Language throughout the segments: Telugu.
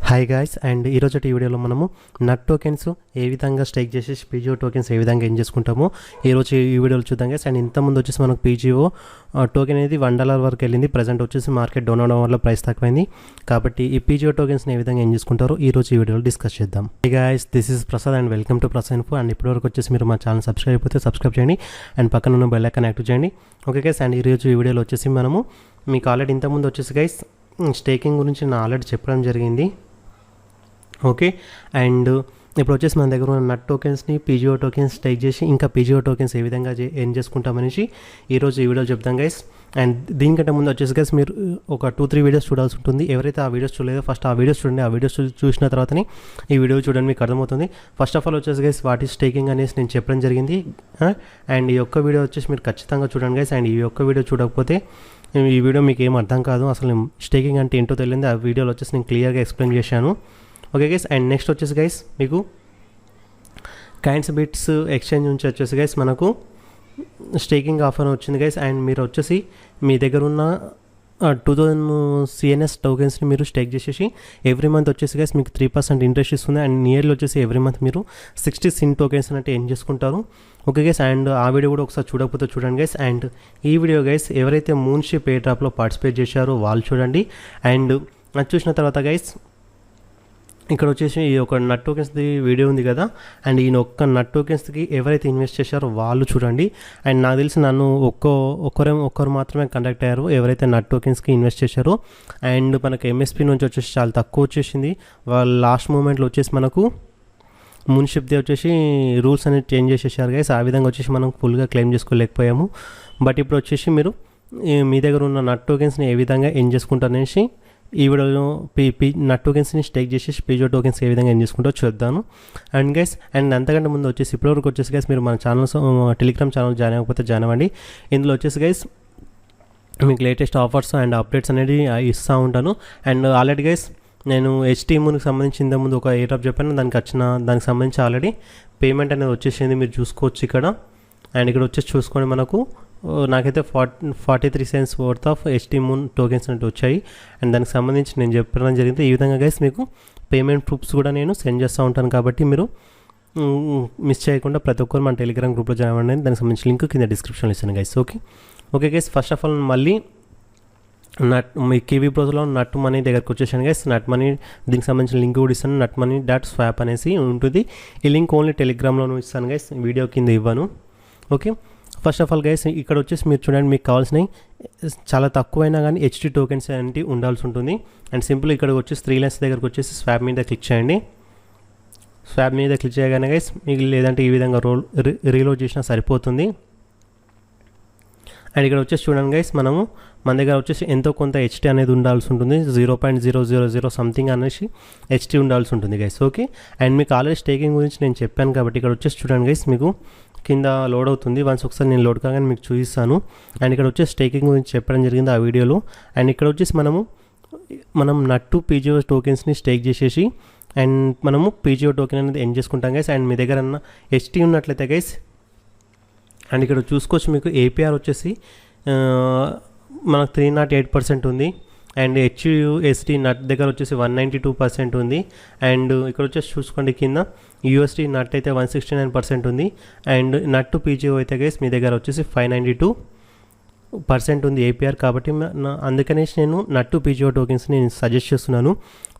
హాయ్ గాయ్స్ అండ్ ఈరోజు వీడియోలో మనము నట్ టోకెన్స్ ఏ విధంగా స్టేక్ చేసేసి పీజీఓ టోకెన్స్ ఏ విధంగా ఏం చేసుకుంటామో ఈరోజు ఈ వీడియోలో చూద్దాం గైస్. అండ్ ఇంతకుముందు వచ్చేసి మనకు పీజీఓ టోకెన్ అనేది $1 వరకు వెళ్ళింది. ప్రజెంట్ వచ్చేసి మార్కెట్ డౌన్ అవడం వల్ల ప్రైస్ తక్కువైంది. కాబట్టి ఈ పీజీఓ టోకెన్స్ని ఏ విధంగా ఏం చేసుకుంటారో ఈరోజు ఈ వీడియోలో డిస్కస్ చేద్దాం. High guys, this is Prasad and welcome to Prasad info. And ఇప్పటివరకు వచ్చేసి మీరు మా ఛానల్ సబ్స్క్రైబ్ అయిపోతే సబ్స్క్రైబ్ చేయండి అండ్ పక్కన ఉన్న బెల్ ఐకాన్ యాక్టివ్ చేయండి. ఓకే గైస్, అండ్ ఈరోజు ఈ వీడియోలో వచ్చేసి మనము మీకు ఆల్రెడీ ఇంతకుముందు వచ్చేసి గైస్ స్టేకింగ్ గురించి నేను ఆల్రెడీ చెప్పడం జరిగింది. ఓకే, అండ్ ఇప్పుడు వచ్చేసి మన దగ్గర ఉన్న నట్ టోకెన్స్ని పీజీఓ టోకెన్స్ స్టేక్ చేసి ఇంకా పీజీఓ టోకెన్స్ ఏ విధంగా ఏం చేసుకుంటామనేసి ఈరోజు ఈ వీడియో చెప్తాం గైస్. అండ్ దీనికంటే ముందు వచ్చేసి గైస్ మీరు ఒక 2-3 వీడియోస్ చూడాల్సి ఉంటుంది. ఎవరైతే ఆ వీడియోస్ చూడలేదో ఫస్ట్ ఆ వీడియోస్ చూడండి. ఆ వీడియోస్ చూసిన తర్వాతని ఈ వీడియో చూడండి, మీకు అర్థమవుతుంది. ఫస్ట్ ఆఫ్ ఆల్ వచ్చేసి గైస్ వాట్ ఈస్ స్టేకింగ్ అనేసి నేను చెప్పడం జరిగింది. అండ్ ఈ ఒక్క వీడియో వచ్చేసి మీరు ఖచ్చితంగా చూడండి గైస్. అండ్ ఈ ఒక్క వీడియో చూడకపోతే ఈ వీడియో మీకు ఏం అర్థం కాదు. అసలు స్టేకింగ్ అంటే ఏంటో తెలియదు. ఆ వీడియోలో వచ్చేసి నేను క్లియర్గా ఎక్స్ప్లెయిన్ చేశాను. ఓకే గైస్, అండ్ నెక్స్ట్ వచ్చేసి గైస్ మీకు కైండ్స్ బిట్స్ ఎక్స్చేంజ్ నుంచి వచ్చేసి గైస్ మనకు స్టేకింగ్ ఆఫర్ వచ్చింది గైస్. అండ్ మీరు వచ్చేసి మీ దగ్గర ఉన్న 2000 CNS టోకెన్స్ని మీరు స్టేక్ చేసేసి ఎవ్రీ మంత్ వచ్చేసి గైస్ మీకు 3% ఇంట్రెస్ట్ ఇస్తుంది. అండ్ నియర్లీ వచ్చేసి ఎవ్రీ మంత్ మీరు 60 SIN టోకెన్స్ అంటే ఏం చేసుకుంటారు. ఓకే గైస్, అండ్ ఆ వీడియో కూడా ఒకసారి చూడకపోతే చూడండి గైస్. అండ్ ఈ వీడియో గైస్ ఎవరైతే మూన్షిప్ ఏ డ్రాప్లో పార్టిసిపేట్ చేశారో వాళ్ళు చూడండి. అండ్ అది చూసిన తర్వాత గైస్ ఇక్కడ వచ్చేసి ఈ ఒక నట్ టోకెన్స్ది వీడియో ఉంది కదా, అండ్ ఈ ఒక్క నట్ టోకెన్స్కి ఎవరైతే ఇన్వెస్ట్ చేశారో వాళ్ళు చూడండి. అండ్ నాకు తెలిసి నన్ను ఒక్కరు మాత్రమే కండక్ట్ అయ్యారు ఎవరైతే నట్ టోకెన్స్కి ఇన్వెస్ట్ చేశారో. అండ్ మనకు ఎంఎస్పీ నుంచి వచ్చేసి చాలా తక్కువ వచ్చేసింది. వాళ్ళు లాస్ట్ మూమెంట్లో వచ్చేసి మనకు మున్షిప్ది వచ్చేసి రూల్స్ అనేది చేంజ్ చేసేసారు గైస్. ఆ విధంగా వచ్చేసి మనం ఫుల్గా క్లెయిమ్ చేసుకోలేకపోయాము. బట్ ఇప్పుడు వచ్చేసి మీరు మీ దగ్గర ఉన్న నట్ టోకెన్స్ని ఏ విధంగా ఏం చేసుకుంటారనేసి ఈ వీడియోలో నట్ టోకెన్స్ని స్టేక్ చేసేసి పీజీఓ టోకెన్స్ ఏ విధంగా ఏం చేసుకుంటారో చూద్దాను. అండ్ గైస్, అండ్ అంతకంటే ముందు వచ్చేసి ఇప్పటివరకు వచ్చేసి గైస్ మీరు మన ఛానల్స్ టెలిగ్రామ్ ఛానల్ జాయిన్ అవ్వకపోతే జాయిన్ అవ్వండి. ఇందులో వచ్చేసి గైస్ మీకు లేటెస్ట్ ఆఫర్స్ అండ్ అప్డేట్స్ అనేది ఇస్తూ ఉంటాను. అండ్ ఆల్రెడీ గైస్ నేను HTMకి సంబంధించి ఇంత ముందు ఒక ఎయిర్ డ్రాప్ చెప్పాను, దానికి సంబంధించి ఆల్రెడీ పేమెంట్ అనేది వచ్చేసింది, మీరు చూసుకోవచ్చు ఇక్కడ. అండ్ ఇక్కడ వచ్చేసి చూసుకోండి, మనకు నాకైతే 43 cents worth of HTMoon tokens అంటే వచ్చాయి. అండ్ దానికి సంబంధించి నేను చెప్పడం జరిగింది. ఈ విధంగా గైస్ మీకు పేమెంట్ ప్రూఫ్స్ కూడా నేను సెండ్ చేస్తూ ఉంటాను. కాబట్టి మీరు మిస్ చేయకుండా ప్రతి ఒక్కరు మన టెలిగ్రామ్ గ్రూప్లో జాయిన్ అవ్వండి. దానికి సంబంధించిన లింక్ కింద డిస్క్రిప్షన్లో ఇస్తాను guys. Okay guys, first of all మళ్ళీ మీ కివీ బ్రౌజర్లో నట్ మనీ దగ్గరకు వచ్చేసాను గైస్. నట్ మనీ దీనికి సంబంధించిన లింక్ కూడా ఇస్తాను. nutmoney.swap అనేసి ఉంటుంది. ఈ లింక్ ఓన్లీ టెలిగ్రామ్లోనూ ఇస్తాను గైస్, వీడియో కింద ఇవ్వను. Okay, first of all guys ఇక్కడ వచ్చేసి మీరు చూడండి, మీకు కావాల్సినవి చాలా తక్కువైనా కానీ HT టోకెన్స్ అనేవి ఉండాల్సి ఉంటుంది. అండ్ సింపుల్ ఇక్కడ వచ్చేసి 3 లైన్స్ దగ్గరకు వచ్చేసి స్వాప్ మీద క్లిక్ చేయండి. స్వాప్ మీద క్లిక్ చేయగానే గైస్ మీకు లేదంటే ఈ విధంగా రీలోడ్ చేసినా సరిపోతుంది. అండ్ ఇక్కడ వచ్చేసి చూడండి గైస్ మన దగ్గర వచ్చేసి ఎంతో కొంత HT అనేది ఉండాల్సి ఉంటుంది. 0.000 సంథింగ్ అనేసి HT ఉండాల్సి ఉంటుంది గైస్. ఓకే, అండ్ మీకు ఆల్రెడీ స్టేకింగ్ గురించి నేను చెప్పాను కాబట్టి ఇక్కడ వచ్చేసి చూడండి గైస్ మీకు కింద లోడ్ అవుతుంది. వన్స్ ఒకసారి నేను లోడ్ కాగానే మీకు చూపిస్తాను. అండ్ ఇక్కడ వచ్చేసి స్టేకింగ్ గురించి చెప్పడం జరిగింది ఆ వీడియోలో. అండ్ ఇక్కడ వచ్చేసి మనం నట్టు పీజీఓ టోకెన్స్ని స్టేక్ చేసేసి అండ్ మనము పీజీఓ టోకెన్ అనేది ఎండ్ చేసుకుంటాం గైస్. అండ్ మీ దగ్గర HT ఉన్నట్లయితే గైస్, అండ్ ఇక్కడ చూసుకోవచ్చు మీకు APR వచ్చేసి మనకు 308% ఉంది. అండ్ HUSD నట్ దగ్గర వచ్చేసి 192% ఉంది. అండ్ ఇక్కడ వచ్చేసి చూసుకోండి కింద USD నట్ అయితే 169% ఉంది. అండ్ నట్టు పీజీఓ అయితే గైస్ మీ దగ్గర వచ్చేసి 592% ఉంది APR. కాబట్టి అందుకనేసి నేను నట్టు పీజీఓ టోకెన్స్ నేను సజెస్ట్ చేస్తున్నాను.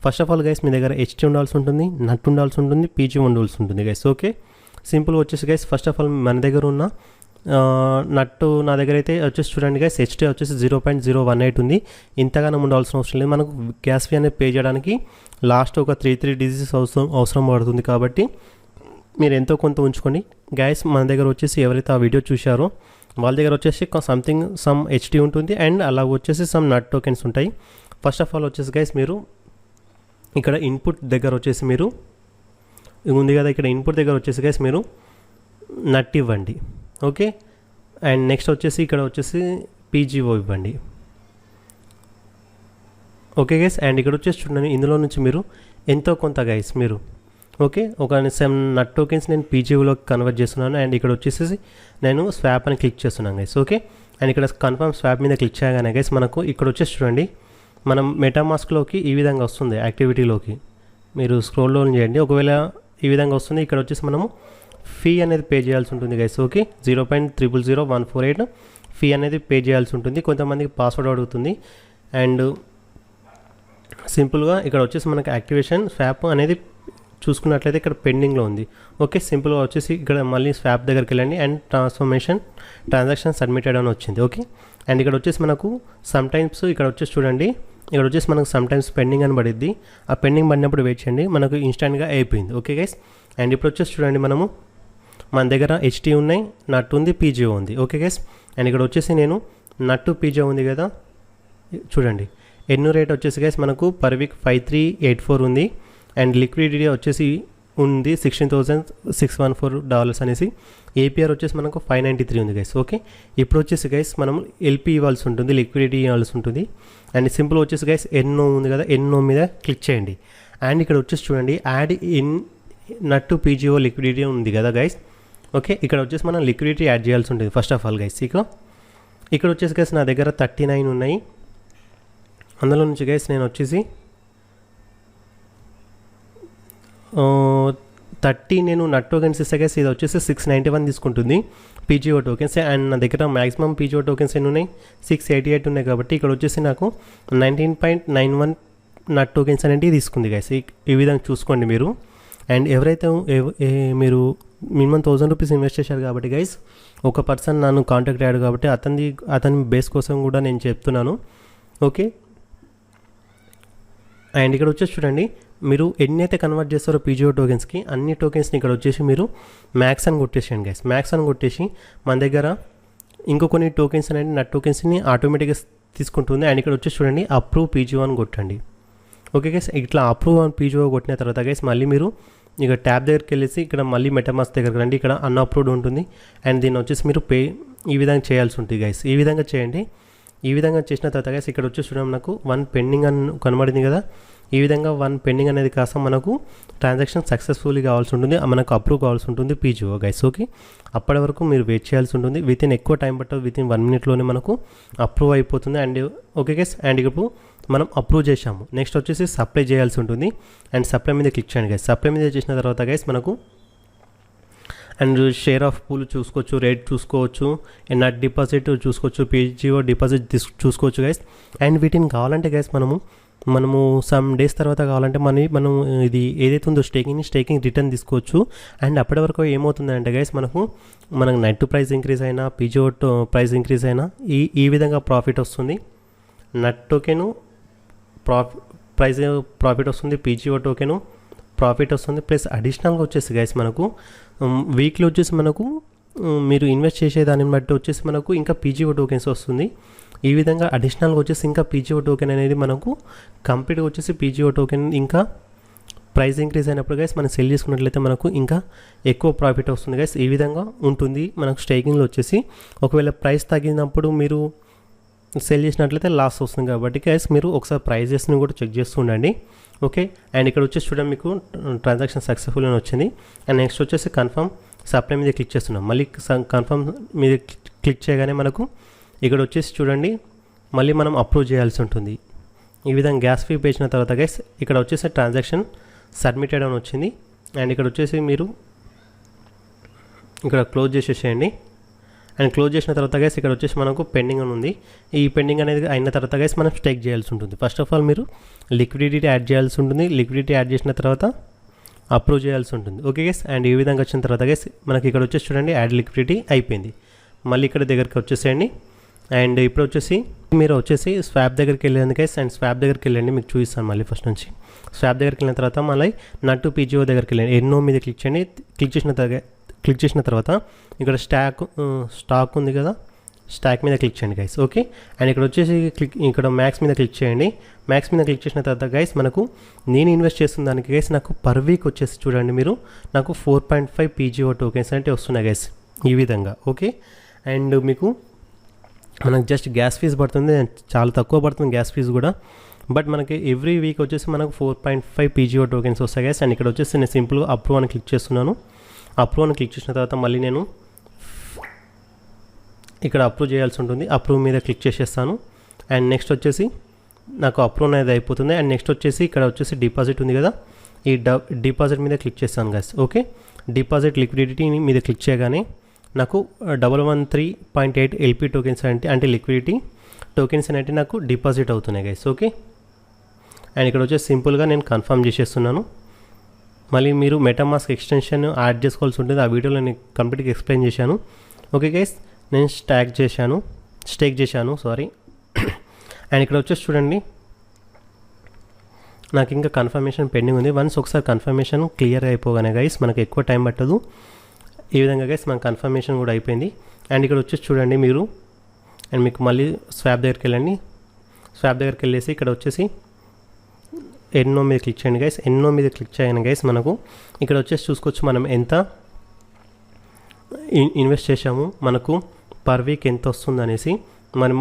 ఫస్ట్ ఆఫ్ ఆల్ గైస్ మీ దగ్గర HT ఉండాల్సి ఉంటుంది, నట్ ఉండాల్సి ఉంటుంది, పీజీఓ ఉండాల్సి ఉంటుంది గైస్. ఓకే, సింపుల్ వచ్చేసి గైస్ ఫస్ట్ ఆఫ్ ఆల్ మన దగ్గర ఉన్న నట్టు నా దగ్గర అయితే వచ్చేసి చూడండి గైస్ HT వచ్చేసి 0.018 ఉంది. ఇంతగానో ఉండాల్సిన అవసరం లేదు. మనకు గ్యాస్ ఫీ అనేది పే చేయడానికి లాస్ట్ ఒక 3 డిజిట్స్ అవసరం పడుతుంది. కాబట్టి మీరు ఎంతో కొంత ఉంచుకోండి గైస్. మన దగ్గర వచ్చేసి ఎవరైతే ఆ వీడియో చూశారో వాళ్ళ దగ్గర వచ్చేసి సమ్ HT ఉంటుంది అండ్ అలా వచ్చేసి సమ్ నట్ టోకెన్స్ ఉంటాయి. ఫస్ట్ ఆఫ్ ఆల్ వచ్చేసి గైస్ మీరు ఇక్కడ ఇన్పుట్ దగ్గర వచ్చేసి మీరు ఉంది కదా, ఇక్కడ ఇన్పుట్ దగ్గర వచ్చేసి గైస్ మీరు నట్ ఇవ్వండి. ఓకే, అండ్ నెక్స్ట్ వచ్చేసి ఇక్కడ వచ్చేసి పీజీఓ ఇవ్వండి. ఓకే గైస్, అండ్ ఇక్కడ వచ్చేసి చూడండి ఇందులో నుంచి మీరు ఎంతో కొంత గైస్ మీరు ఓకే ఒక 7 నట్ టోకెన్స్ నేను పీజీఓలోకి కన్వర్ట్ చేస్తున్నాను. అండ్ ఇక్కడ వచ్చేసి నేను స్వాప్ అని క్లిక్ చేస్తున్నాను గైస్. ఓకే, అండ్ ఇక్కడ కన్ఫర్మ్ స్వాప్ మీద క్లిక్ చేయగానే గైస్ మనకు ఇక్కడ వచ్చేసి చూడండి మనం మెటామాస్క్లోకి ఈ విధంగా వస్తుంది యాక్టివిటీలోకి. మీరు స్క్రోల్ డౌన్ చేయండి. ఒకవేళ ఈ విధంగా వస్తుంది. ఇక్కడ వచ్చేసి మనము ఫీ అనేది పే చేయాల్సి ఉంటుంది గైస్. ఓకే, 0.000148 ఫీ అనేది పే చేయాల్సి ఉంటుంది. కొంతమందికి పాస్వర్డ్ అడుగుతుంది. అండ్ సింపుల్గా ఇక్కడ వచ్చేసి మనకి యాక్టివేషన్ స్వాప్ అనేది చూసుకున్నట్లయితే ఇక్కడ పెండింగ్లో ఉంది. ఓకే, సింపుల్గా వచ్చేసి ఇక్కడ మళ్ళీ స్వాప్ దగ్గరికి వెళ్ళండి అండ్ ట్రాన్సాక్షన్ సబ్మిటెడ్ అని వచ్చింది. ఓకే, అండ్ ఇక్కడ వచ్చేసి మనకు సమ్ టైమ్స్ ఇక్కడ వచ్చేసి చూడండి, ఇక్కడ వచ్చేసి మనకు సమ్ టైమ్స్ పెండింగ్ అని పడిద్ది. ఆ పెండింగ్ పడినప్పుడు వెయిట్ చేయండి, మనకు ఇన్స్టెంట్గా అయిపోయింది. ఓకే గైస్, అండ్ ఇప్పుడు వచ్చేసి చూడండి, మనము మన దగ్గర HT ఉన్నాయి, నట్ ఉంది, PGO ఉంది. ఓకే గైస్, అండ్ ఇక్కడ వచ్చేసి నేను నట్టు PGO ఉంది కదా, చూడండి ఎన్నో రేట్ వచ్చేసి గైస్ మనకు పర్ వీక్ $5384 ఉంది. అండ్ లిక్విడిటీ వచ్చేసి ఉంది $16,614 అనేసి. APR వచ్చేసి మనకు 593 ఉంది గైస్. ఓకే, ఇప్పుడు వచ్చేసి గైస్ మనం LP ఇవ్వాల్సి ఉంటుంది, లిక్విడిటీ ఇవ్వాల్సి ఉంటుంది. అండ్ సింపుల్ వచ్చేసి గైస్ ఎన్నో ఉంది కదా, ఎన్నో మీద క్లిక్ చేయండి. అండ్ ఇక్కడ వచ్చేసి చూడండి add in nut PGO liquidity ఉంది కదా గైస్. ఓకే, ఇక్కడ వచ్చేసి మనం లిక్విడిటీ యాడ్ చేయాల్సి ఉంటుంది ఫస్ట్ ఆఫ్ ఆల్ గైస్. ఇక్కడ వచ్చేసి గైస్ నా దగ్గర 39 ఉన్నాయి. అందులో నుంచి గైస్ నేను వచ్చేసి 30 నేను నట్ టోకెన్స్ ఇస్తే గైస్ ఇది వచ్చేసి 691 తీసుకుంటుంది PGO టోకెన్స్. అండ్ నా దగ్గర మ్యాక్సిమం PGO టోకెన్స్ ఎన్ని ఉన్నాయి, 688 ఉన్నాయి. కాబట్టి ఇక్కడ వచ్చేసి నాకు 19.91 నట్ టోకెన్స్ అనేది తీసుకుంది గైస్. ఈ విధంగా చూసుకోండి మీరు. అండ్ ఎవరైతే మీరు మినిమం 1000 రూపీస్ ఇన్వెస్ట్ చేశారు కాబట్టి గైస్, ఒక పర్సన్ నన్ను కాంటాక్ట్ అయ్యాడు కాబట్టి అతని బేస్ కోసం కూడా నేను చెప్తున్నాను. ఓకే, అండ్ ఇక్కడ వచ్చేసి చూడండి, మీరు ఎన్నైతే కన్వర్ట్ చేస్తారో PGO టోకెన్స్కి అన్ని టోకెన్స్ని ఇక్కడ వచ్చేసి మీరు మ్యాక్స్ అని కొట్టేసేయండి గైస్. మ్యాక్స్ అని కొట్టేసి మన దగ్గర ఇంకో కొన్ని టోకెన్స్ అనేది నట్ టోకెన్స్ని ఆటోమేటిక్గా తీసుకుంటుంది. అండ్ ఇక్కడ వచ్చేసి చూడండి అప్రూవ్ PGO అని కొట్టండి. ఓకే గైస్, ఇట్లా అప్రూవ్ అని PGO కొట్టిన తర్వాత గైస్ మళ్ళీ మీరు ఇక ట్యాబ్ దగ్గరికి వెళ్ళేసి ఇక్కడ మళ్ళీ మెటామాస్క్ దగ్గరికి రండి. ఇక్కడ అన్అప్రూవ్డ్ ఉంటుంది. అండ్ దీన్ని వచ్చేసి మీరు ఈ విధంగా చేయాల్సి ఉంటుంది గైస్. ఈ విధంగా చేయండి. ఈ విధంగా చేసిన తర్వాత గైస్ ఇక్కడ వచ్చేసి చూడండి, మనకు 1 పెండింగ్ అని కనబడింది కదా. ఈ విధంగా 1 పెండింగ్ అనేది కాస్త మనకు ట్రాన్సాక్షన్ సక్సెస్ఫుల్లీ కావాల్సి ఉంటుంది, మనకు అప్రూవ్ కావాల్సి ఉంటుంది PGO గైస్. ఓకే, అప్పటి వరకు మీరు వెయిట్ చేయాల్సి ఉంటుంది. వితిన్ ఎక్కువ టైం పట్టదు, వితిన్ 1 మినిట్లోనే మనకు అప్రూవ్ అయిపోతుంది. అండ్ ఓకే గైస్, అండ్ ఇప్పుడు మనం అప్రూవ్ చేసాము. నెక్స్ట్ వచ్చేసి సప్లై చేయాల్సి ఉంటుంది. అండ్ సప్లై మీద క్లిక్ చేయండి గైస్. సప్లై మీద చేసిన తర్వాత గైస్ మనకు అండ్ షేర్ ఆఫ్ పూల్ చూసుకోవచ్చు, రేట్ చూసుకోవచ్చు, నట్ డిపాజిట్ చూసుకోవచ్చు, PGO డిపాజిట్ చూసుకోవచ్చు గైస్. అండ్ వీటిని కావాలంటే గైస్ మనము సమ్ డేస్ తర్వాత కావాలంటే మనం ఇది ఏదైతే ఉందో స్టేకింగ్ రిటర్న్ తీసుకోవచ్చు. అండ్ అప్పటి వరకు ఏమవుతుందంటే గైస్ మనకు నట్ ప్రైస్ ఇంక్రీజ్ అయినా, PGO ప్రైస్ ఇంక్రీజ్ అయినా ఈ విధంగా ప్రాఫిట్ వస్తుంది. నట్ టోకెను ప్రాఫిట్ వస్తుంది, PGO టోకెను ప్రాఫిట్ వస్తుంది. ప్లస్ అడిషనల్గా వచ్చేసి గైస్ మనకు వీక్లీ వచ్చేసి మనకు మీరు ఇన్వెస్ట్ చేసే దాన్ని బట్టి వచ్చేసి మనకు ఇంకా PGO టోకెన్స్ వస్తుంది. ఈ విధంగా అడిషనల్గా వచ్చేసి ఇంకా PGO టోకెన్ అనేది మనకు కంప్లీట్గా వచ్చేసి PGO టోకెన్ ఇంకా ప్రైస్ ఇంక్రీజ్ అయినప్పుడు గైస్ మనం సెల్ చేసుకున్నట్లయితే మనకు ఇంకా ఎక్కువ ప్రాఫిట్ వస్తుంది గైస్. ఈ విధంగా ఉంటుంది మనకు స్టేకింగ్లో వచ్చేసి. ఒకవేళ ప్రైస్ తగ్గినప్పుడు మీరు సెల్ చేసినట్లయితే లాస్ వస్తుంది. కాబట్టి గైస్ మీరు ఒకసారి ప్రైజెస్ని కూడా చెక్ చేస్తూ ఉండండి. ఓకే, అండ్ ఇక్కడ వచ్చేసి చూడండి మీకు ట్రాన్సాక్షన్ సక్సెస్ఫుల్ అని వచ్చింది. అండ్ నెక్స్ట్ వచ్చేసి కన్ఫర్మ్ సప్లై మీద క్లిక్ చేస్తున్నాం. మళ్ళీ కన్ఫర్మ్ మీద క్లిక్ చేయగానే మనకు ఇక్కడ వచ్చేసి చూడండి మళ్ళీ మనం అప్రూవ్ చేయాల్సి ఉంటుంది. ఈ విధంగా గ్యాస్ ఫీ పేసిన తర్వాత గైస్ ఇక్కడ వచ్చేసి ట్రాన్సాక్షన్ సబ్మిటెడ్ అని వచ్చింది. అండ్ ఇక్కడ వచ్చేసి మీరు ఇక్కడ క్లోజ్ చేసేసేయండి. అండ్ క్లోజ్ చేసిన తర్వాత గైస్ ఇక్కడ వచ్చేసి మనకు పెండింగ్ అని ఉంది. ఈ పెండింగ్ అనేది అయిన తర్వాత గైస్ మనం స్టేక్ చేయాల్సి ఉంటుంది. ఫస్ట్ ఆఫ్ ఆల్ మీరు లిక్విడిటీ యాడ్ చేయాల్సి ఉంటుంది. లిక్విడిటీ యాడ్ చేసిన తర్వాత అప్రూవ్ చేయాల్సి ఉంటుంది. ఓకే గైస్, అండ్ ఈ విధంగా వచ్చిన తర్వాత గైస్ మనకి ఇక్కడ వచ్చేసి చూడండి యాడ్ లిక్విడిటీ అయిపోయింది. మళ్ళీ ఇక్కడ దగ్గరికి వచ్చేసేయండి. అండ్ ఇప్పుడు వచ్చేసి మీరు వచ్చేసి స్వాప్ దగ్గరికి వెళ్ళేందుకు గైస్, అండ్ స్వాప్ దగ్గరికి వెళ్ళండి, మీకు చూపిస్తాను మళ్ళీ ఫస్ట్ నుంచి. స్వాప్ దగ్గరికి వెళ్ళిన తర్వాత మళ్ళీ నట్టు PGO దగ్గరికి వెళ్ళండి. ఎన్నో మీద క్లిక్ చేయండి. క్లిక్ చేసిన తర్వాత ఇక్కడ స్టాక్ ఉంది కదా, స్టాక్ మీద క్లిక్ చేయండి గైస్. ఓకే, అండ్ ఇక్కడ వచ్చేసి ఇక్కడ మ్యాక్స్ మీద క్లిక్ చేయండి. మ్యాక్స్ మీద క్లిక్ చేసిన తర్వాత గైస్ మనకు నేను ఇన్వెస్ట్ చేస్తున్న దానికి గైస్ నాకు పర్ వీక్ వచ్చేసి చూడండి మీరు నాకు 4.5 PGO టోకెన్స్ అంటే వస్తున్నాయి గైస్ ఈ విధంగా. ఓకే, అండ్ మీకు మనకు జస్ట్ గ్యాస్ ఫీజు పడుతుంది, చాలా తక్కువ పడుతుంది గ్యాస్ ఫీజు కూడా. బట్ మనకి ఎవ్రీ వీక్ వచ్చేసి మనకు 4.5 PGO టోకెన్స్ వస్తాయి గైస్. అండ్ ఇక్కడ వచ్చేసి నేను సింపుల్గా అప్రూవ్ అని క్లిక్ చేస్తున్నాను. అప్రూవ్ అని క్లిక్ చేసిన తర్వాత మళ్ళీ నేను ఇక్కడ అప్రూవ్ చేయాల్సి ఉంటుంది. అప్రూవ్ మీద క్లిక్ చేసేస్తాను. అండ్ నెక్స్ట్ వచ్చేసి నాకు అప్రూవ్ అనేది అయిపోతుంది. అండ్ నెక్స్ట్ వచ్చేసి ఇక్కడ వచ్చేసి డిపాజిట్ ఉంది కదా, ఈ డిపాజిట్ మీద క్లిక్ చేస్తాను గైస్. ఓకే, డిపాజిట్ లిక్విడిటీని మీద క్లిక్ చేయగానే నాకు 113.8 ఎల్పీ టోకెన్స్ అంటే లిక్విడిటీ టోకెన్స్ అనేవి నాకు డిపాజిట్ అవుతున్నాయి గైస్. ఓకే, అండ్ ఇక్కడ వచ్చేసి సింపుల్గా నేను కన్ఫర్మ్ చేసేస్తున్నాను. మళ్ళీ మీరు మెటామాస్క్ ఎక్స్టెన్షన్ యాడ్ చేసుకోవాల్సి ఉంటుంది, ఆ వీడియోలో నేను కంప్లీట్గా ఎక్స్ప్లెయిన్ చేశాను. ఓకే గైస్, నేను స్టేక్ చేశాను సారీ. అండ్ ఇక్కడ వచ్చేసి చూడండి, నాకు ఇంకా కన్ఫర్మేషన్ పెండింగ్ ఉంది. వన్స్ ఒకసారి కన్ఫర్మేషన్ క్లియర్ అయిపోగానే గైస్ మనకు ఎక్కువ టైం పట్టదు. ఈ విధంగా గైస్ మన కన్ఫర్మేషన్ కూడా అయిపోయింది. అండ్ ఇక్కడ వచ్చేసి చూడండి మీరు, అండ్ మీకు మళ్ళీ స్వాప్ దగ్గరికి వెళ్ళండి. స్వాప్ దగ్గరికి వెళ్ళేసి ఇక్కడ వచ్చేసి ఎన్నో మీద క్లిక్ చేయండి గైస్. ఎన్నో మీద క్లిక్ చేయగానే గైస్ మనకు ఇక్కడ వచ్చేసి చూసుకోవచ్చు మనం ఎంత ఇన్వెస్ట్ చేసాము, మనకు పర్ వీక్ ఎంత వస్తుంది అనేసి. మనం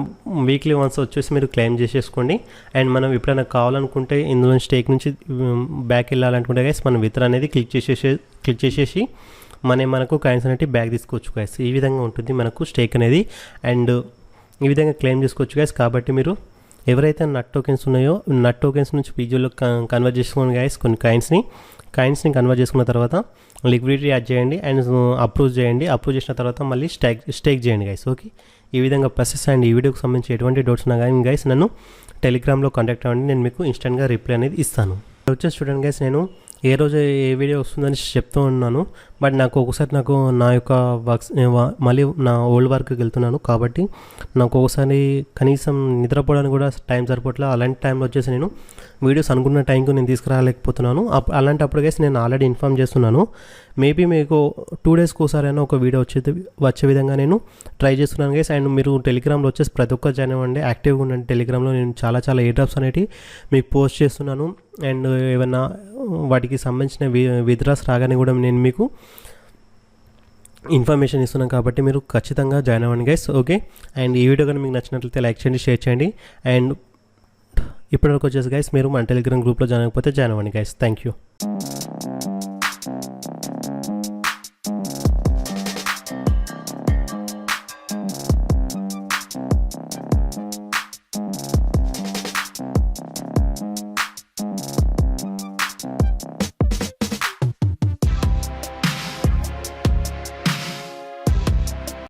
వీక్లీ వన్స్ వచ్చేసి మీరు క్లెయిమ్ చేసేసుకోండి. అండ్ మనం ఎప్పుడైనా కావాలనుకుంటే ఇందులో స్టేక్ నుంచి బ్యాక్ వెళ్ళాలనుకుంటే గైస్ మనం విత్డ్రా అనేది క్లిక్ చేసేసి మనకు కాయిన్స్ అనేవి బ్యాక్ తీసుకోవచ్చు గైస్. ఈ విధంగా ఉంటుంది మనకు స్టేక్ అనేది, అండ్ ఈ విధంగా క్లెయిమ్ చేసుకోవచ్చు గైస్. కాబట్టి మీరు ఎవరైతే నట్ టోకెన్స్ ఉన్నాయో నట్ టోకెన్స్ నుంచి పీజీలో కన్వర్ట్ చేసుకోండి గైస్. కొన్ని కాయిన్స్ని కన్వర్ట్ చేసుకున్న తర్వాత లిక్విడిటీ యాడ్ చేయండి అండ్ అప్రూవ్ చేసిన తర్వాత మళ్ళీ స్టేక్ చేయండి గైస్. ఓకే, ఈ విధంగా ప్రాసెస్. అండ్ ఈ వీడియోకి సంబంధించి ఎటువంటి డౌట్స్ ఉన్నా కానీ గైస్ నన్ను టెలిగ్రామ్లో కాంటాక్ట్ అవ్వండి, నేను మీకు ఇన్స్టెంట్గా రిప్లై అనేది ఇస్తాను. వచ్చేసి చూడండి గైస్, నేను ఏ రోజు ఏ వీడియో వస్తుందని చెప్తూ ఉన్నాను, బట్ నాకు ఒకసారి నా యొక్క వర్క్స్ మళ్ళీ నా ఓల్డ్ వర్క్కి వెళ్తున్నాను కాబట్టి నాకు ఒకసారి కనీసం నిద్రపోవడానికి కూడా టైం సరిపోవట్లేదు. అలాంటి టైంలో వచ్చేసి నేను వీడియోస్ అనుకున్న టైంకు నేను తీసుకురాలేకపోతున్నాను. అలాంటప్పుడు గైస్ నేను ఆల్రెడీ ఇన్ఫామ్ చేస్తున్నాను, మేబీ మీకు 2 డేస్కి ఒకసారైనా ఒక వీడియో వచ్చే విధంగా నేను ట్రై చేస్తున్నాను గైస్. అండ్ మీరు టెలిగ్రామ్లో వచ్చేసి ప్రతి ఒక్క జాయిన్ అవ్వండి, యాక్టివ్గా ఉండండి. టెలిగ్రామ్లో నేను చాలా ఎయిర్ డ్రాప్స్ అనేవి మీకు పోస్ట్ చేస్తున్నాను. అండ్ ఏమైనా వాటికి సంబంధించిన విత్డ్రాస్ రాగానే కూడా నేను మీకు ఇన్ఫర్మేషన్ ఇస్తున్నాను కాబట్టి మీరు ఖచ్చితంగా జాయిన్ అవ్వండి గైస్. ఓకే, అండ్ ఈ వీడియో కానీ మీకు నచ్చినట్లయితే లైక్ చేయండి, షేర్ చేయండి. అండ్ ఇప్పటివరకు వచ్చేసి గైస్ మీరు మన టెలిగ్రామ్ గ్రూప్లో జాయిన్ అయిపోతే జాయిన్ అవ్వండి గైస్. Thank you.